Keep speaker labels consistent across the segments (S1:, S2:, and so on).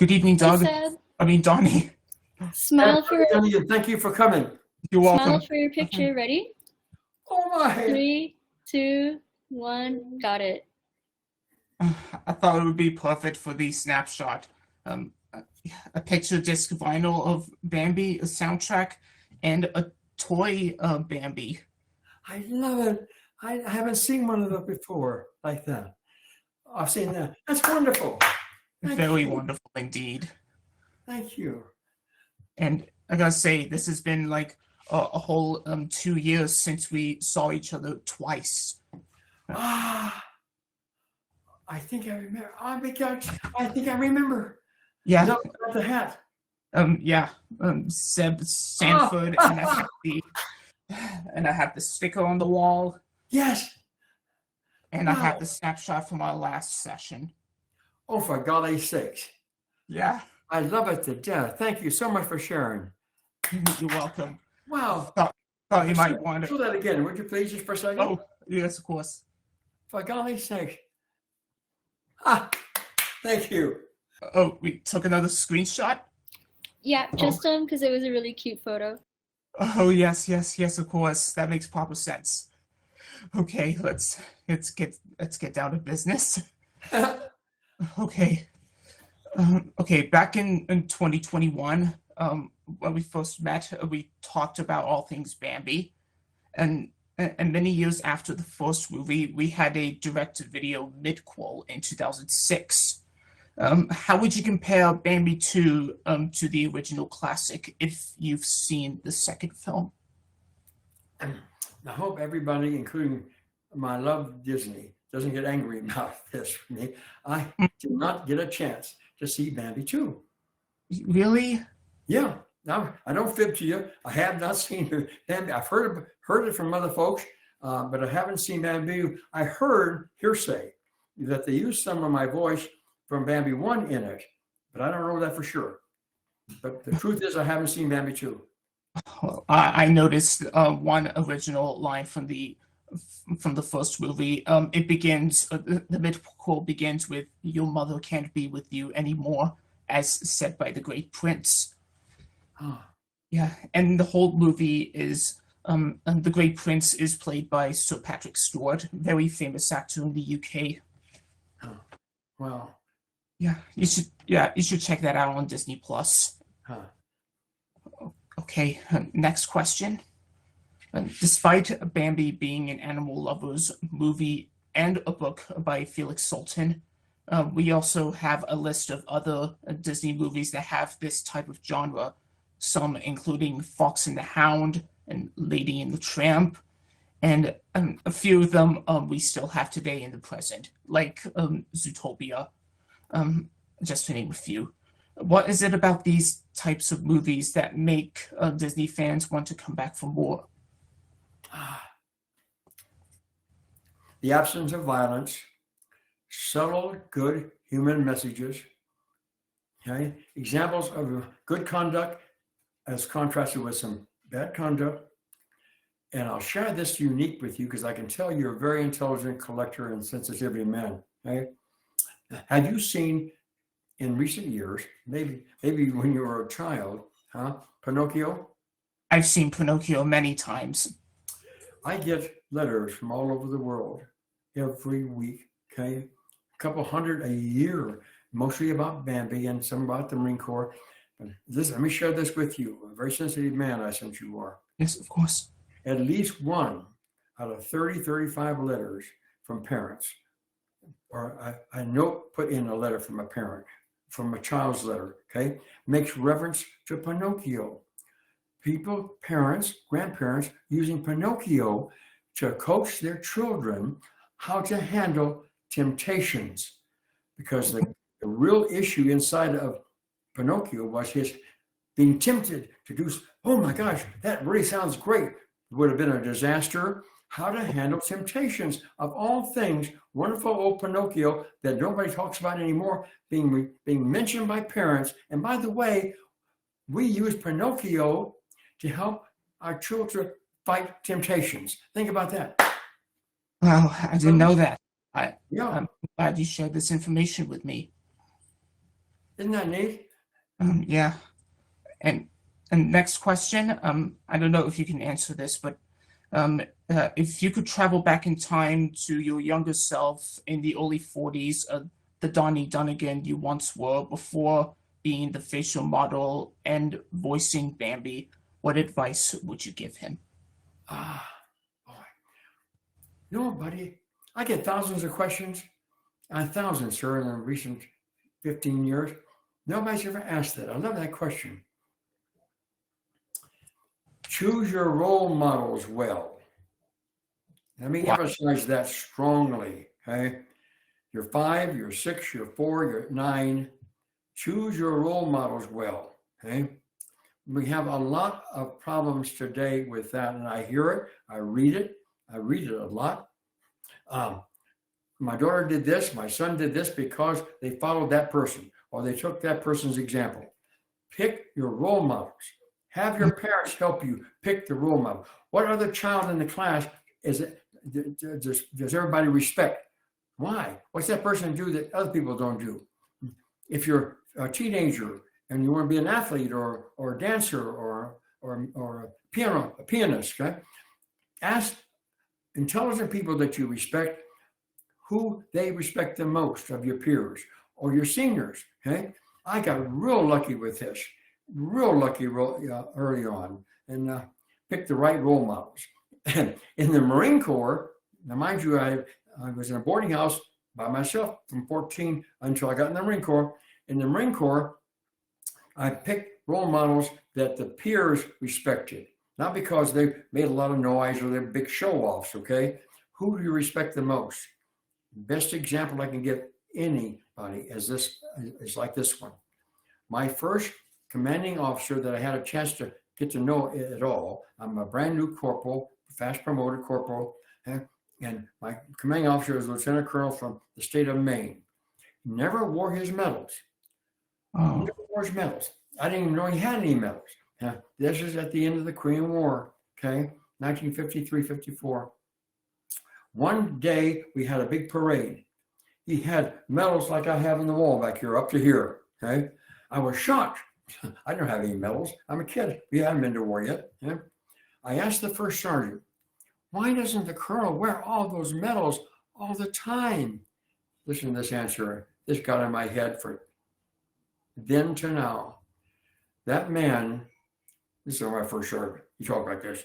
S1: Good evening,
S2: Hey
S1: Doug.
S2: Seb,
S1: Donnie.
S2: smile for
S3: Thank you for coming.
S1: You're welcome.
S2: smile for your picture. Ready?
S3: Oh my!
S2: 3, 2, 1. Got it.
S1: I thought it would be perfect for the snapshot. Um, a picture disc vinyl of Bambi, a soundtrack, and a toy Bambi.
S3: I love it. I haven't seen one of them before like that. I've seen that. That's wonderful.
S1: Very wonderful indeed.
S3: Thank you.
S1: And I gotta say, this has been like a whole 2 years since we saw each other twice.
S3: Ah, I think I remember. Oh my gosh, I think I remember.
S1: Yeah.
S3: No, not the hat.
S1: Yeah. Seb Sanford, and I have the sticker on the wall,
S3: Yes.
S1: and I have the snapshot from our last session.
S3: Oh, for golly sakes.
S1: Yeah.
S3: I love it to death. Thank you so much for sharing.
S1: You're welcome.
S3: Wow.
S1: Thought you might want
S3: Do
S1: to.
S3: that again, would you please, just for a second?
S1: Oh, yes, of course.
S3: For golly sakes. Ah, thank you.
S1: Oh, we took another screenshot?
S2: Yeah, just because it was a really cute photo.
S1: Oh, yes, of course. That makes proper sense. Okay, let's get down to business. Okay. Okay, back in 2021, when we first met, we talked about all things Bambi. And many years after the first movie, we had a direct-to-video midquel in 2006. How would you compare Bambi 2 to the original classic if you've seen the second film?
S3: I hope everybody, including my love Disney, doesn't get angry about this for me. I did not get a chance to see Bambi 2.
S1: Really?
S3: Yeah. Now, I don't fib to you. I have not seen Bambi. I've heard it from other folks, but I haven't seen Bambi. I heard hearsay that they used some of my voice from Bambi 1 in it, but I don't know that for sure. But the truth is I haven't seen Bambi 2.
S1: Well, I noticed one original line from the first movie. It begins, the midquel begins with "Your mother can't be with you anymore," as said by the great prince.
S3: Oh.
S1: Yeah, and the whole movie is and the great prince is played by Sir Patrick Stewart, very famous actor in the UK.
S3: Oh. Wow.
S1: Yeah, you should check that out on Disney Plus.
S3: Huh.
S1: Okay, next question. Despite Bambi being an animal lovers movie and a book by Felix Sultan, we also have a list of other Disney movies that have this type of genre, some including Fox and the Hound and Lady and the Tramp, and a few of them we still have today in the present, like Zootopia, just to name a few. What is it about these types of movies that make Disney fans want to come back for more?
S3: The absence of violence, subtle, good human messages, okay? Examples of good conduct as contrasted with some bad conduct. And I'll share this unique with you because I can tell you're a very intelligent collector and sensitivity man. Okay? Have you seen in recent years, maybe when you were a child, Pinocchio?
S1: I've seen Pinocchio many times.
S3: I get letters from all over the world every week, okay? A couple hundred a year, mostly about Bambi and some about the Marine Corps. But let me share this with you. A very sensitive man I sense you are.
S1: Yes, of course.
S3: At least one out of 30, 35 letters from parents, or a note put in a letter from a parent, from a child's letter, okay, makes reference to Pinocchio. People, parents, grandparents, using Pinocchio to coach their children how to handle temptations. Because the real issue inside of Pinocchio was his being tempted to do, oh my gosh, that really sounds great. It would have been a disaster. How to handle temptations, of all things, wonderful old Pinocchio that nobody talks about anymore, being mentioned by parents. And by the way, we use Pinocchio to help our children fight temptations. Think about that.
S1: Wow, I didn't know that.
S3: Yeah.
S1: I'm glad you shared this information with me.
S3: Isn't that neat?
S1: Yeah. And and next question. I don't know if you can answer this, but if you could travel back in time to your younger self in the early 40s, the Donnie Dunagan you once were before being the facial model and voicing Bambi, what advice would you give him?
S3: Ah, boy. You know, buddy, I get thousands of questions, thousands, sir, in the recent 15 years. Nobody's ever asked that. I love that question. Choose your role models well. Let me emphasize that strongly, okay? You're 5, you're 6, you're 4, you're 9. Choose your role models well, okay? We have a lot of problems today with that, and I hear it, I read it a lot. My daughter did this, my son did this because they followed that person, or they took that person's example. Pick your role models. Have your parents help you pick the role model. What other child in the class does everybody respect? Why? What's that person do that other people don't do? If you're a teenager and you want to be an athlete or a dancer or a pianist, okay? Ask intelligent people that you respect who they respect the most of your peers or your seniors, okay? I got real lucky with this, early on, and picked the right role models. In the Marine Corps, now mind you, I was in a boarding house by myself from 14 until I got in the Marine Corps. In the Marine Corps, I picked role models that the peers respected, not because they made a lot of noise or they're big show-offs, okay? Who do you respect the most? Best example I can give anybody is like this one. My first commanding officer that I had a chance to get to know at all, I'm a brand new corporal, fast promoted corporal, and my commanding officer is Lieutenant Colonel from the state of Maine. Never wore his medals.
S1: Oh.
S3: Never wore his medals. I didn't even know he had any medals. This is at the end of the Korean War, okay, 1953, 54. One day we had a big parade. He had medals like I have on the wall back here, up to here, okay? I was shocked. I don't have any medals. I'm a kid. We hadn't been to war yet. Yeah? I asked the first sergeant, why doesn't the colonel wear all those medals all the time? Listen to this answer. This got in my head for then to now. That man, this is my first sergeant. He talked like this.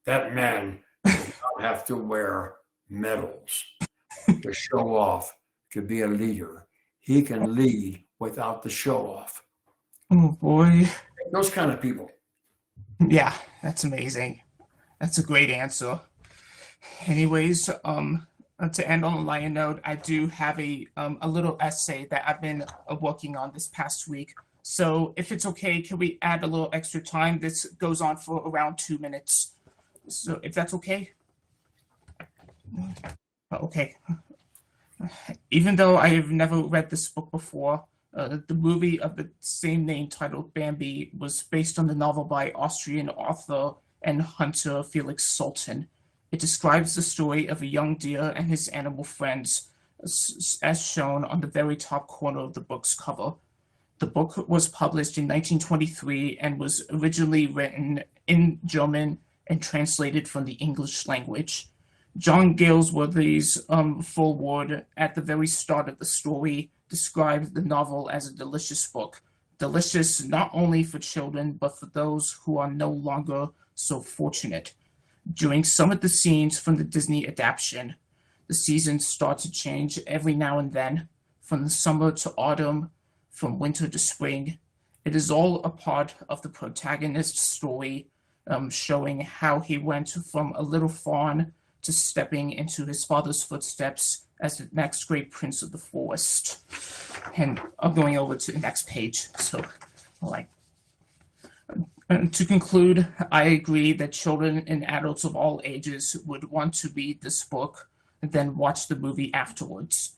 S3: That man does not have to wear medals to show off, to be a leader. He can lead without the show off.
S1: Oh boy.
S3: Those kind of people.
S1: Yeah, that's amazing. That's a great answer. Anyways, to end on a lighter note, I do have a little essay that I've been working on this past week. So if it's okay, can we add a little extra time? This goes on for around 2 minutes. So if that's okay? Okay. Even though I have never read this book before, the movie of the same name titled Bambi was based on the novel by Austrian author and hunter Felix Sultan. It describes the story of a young deer and his animal friends, as shown on the very top corner of the book's cover. The book was published in 1923 and was originally written in German and translated from the English language. John Galesworthy's foreword at the very start of the story described the novel as a delicious book. Delicious not only for children, but for those who are no longer so fortunate. During some of the scenes from the Disney adaptation, the seasons start to change every now and then, from the summer to autumn, from winter to spring. It is all a part of the protagonist's story, showing how he went from a little fawn to stepping into his father's footsteps as the next great prince of the forest. And I'm going over to the next page. So, to conclude, I agree that children and adults of all ages would want to read this book and then watch the movie afterwards.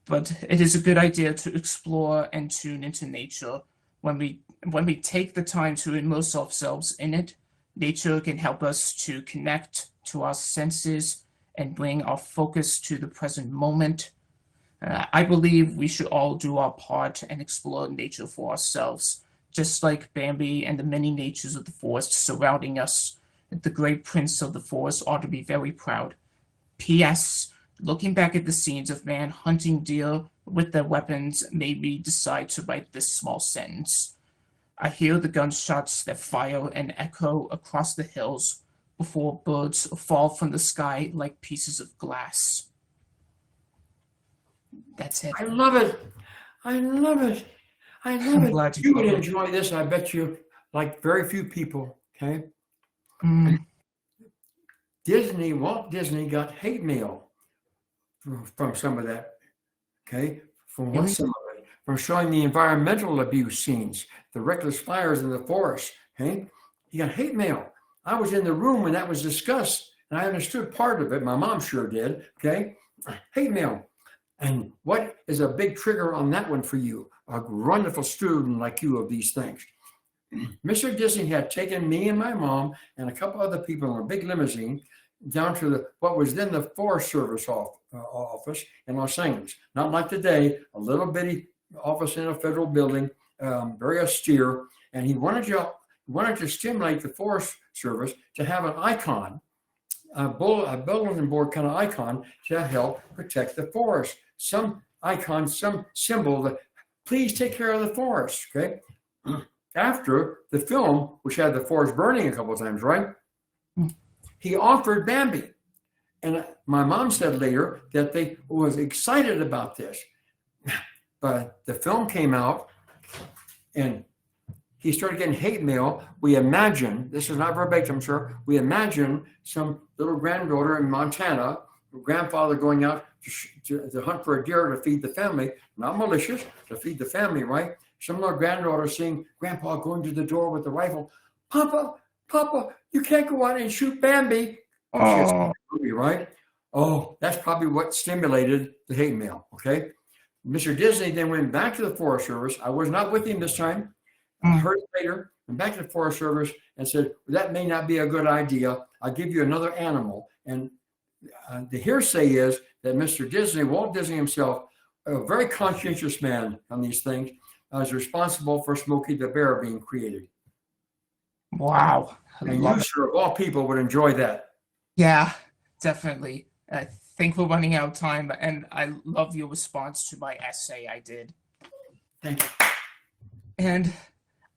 S1: But it is a good idea to explore and tune into nature. When we take the time to immerse ourselves in it, nature can help us to connect to our senses and bring our focus to the present moment. I believe we should all do our part and explore nature for ourselves, just like Bambi and the many natures of the forest surrounding us. The great prince of the forest ought to be very proud. P.S. Looking back at the scenes of man hunting deer with their weapons made me decide to write this small sentence. I hear the gunshots that fire and echo across the hills before birds fall from the sky like pieces of glass. That's it.
S3: I love it. I love it. I love
S1: I'm
S3: it.
S1: glad
S3: You would
S1: you
S3: enjoy this, I bet you, like very few people, okay?
S1: Mm,
S3: Walt Disney got hate mail from some of that, okay? From what
S1: Really?
S3: some of it, from showing the environmental abuse scenes, the reckless fires in the forest, okay? He got hate mail. I was in the room when that was discussed, and I understood part of it. My mom sure did, okay? Hate mail. And what is a big trigger on that one for you? A wonderful student like you of these things. Mr. Disney had taken me and my mom and a couple other people in a big limousine down to what was then the Forest Service office in Los Angeles. Not like today, a little bitty office in a federal building, very austere. And he wanted to stimulate the Forest Service to have an icon, a bulletin board kind of icon to help protect the forest. Some icon, some symbol that please take care of the forest, okay? After the film, which had the forest burning a couple of times, right? He offered Bambi. And my mom said later that they was excited about this. But the film came out and he started getting hate mail. We imagine, this is not verbatim, sir, we imagine some little granddaughter in Montana, grandfather going out to hunt for a deer to feed the family, not malicious, to feed the family, right? Some little granddaughter seeing grandpa going to the door with the rifle. Papa, you can't go out and shoot Bambi. Oh, movie, right? Oh, that's probably what stimulated the hate mail, okay? Mr. Disney then went back to the Forest Service. I was not with him this time. I heard it later, went back to the Forest Service and said, that may not be a good idea. I'll give you another animal. And the hearsay is that Mr. Disney, Walt Disney himself, a very conscientious man on these things, is responsible for Smokey the Bear being created.
S1: wow.
S3: And you, sir, of all people, would enjoy that.
S1: Yeah, definitely. I think we're running out of time, and I love your response to my essay I did.
S3: Thank you.
S1: And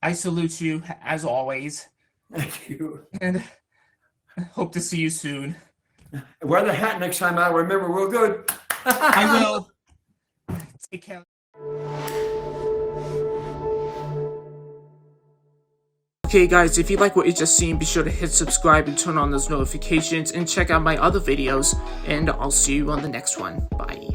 S1: I salute you, as always,
S3: Thank you.
S1: and hope to see you soon.
S3: Wear the hat next time out. Remember, real good.
S1: I will. Take care. Okay guys, if you like what you just seen, be sure to hit subscribe and turn on those notifications and check out my other videos, and I'll see you on the next one. Bye.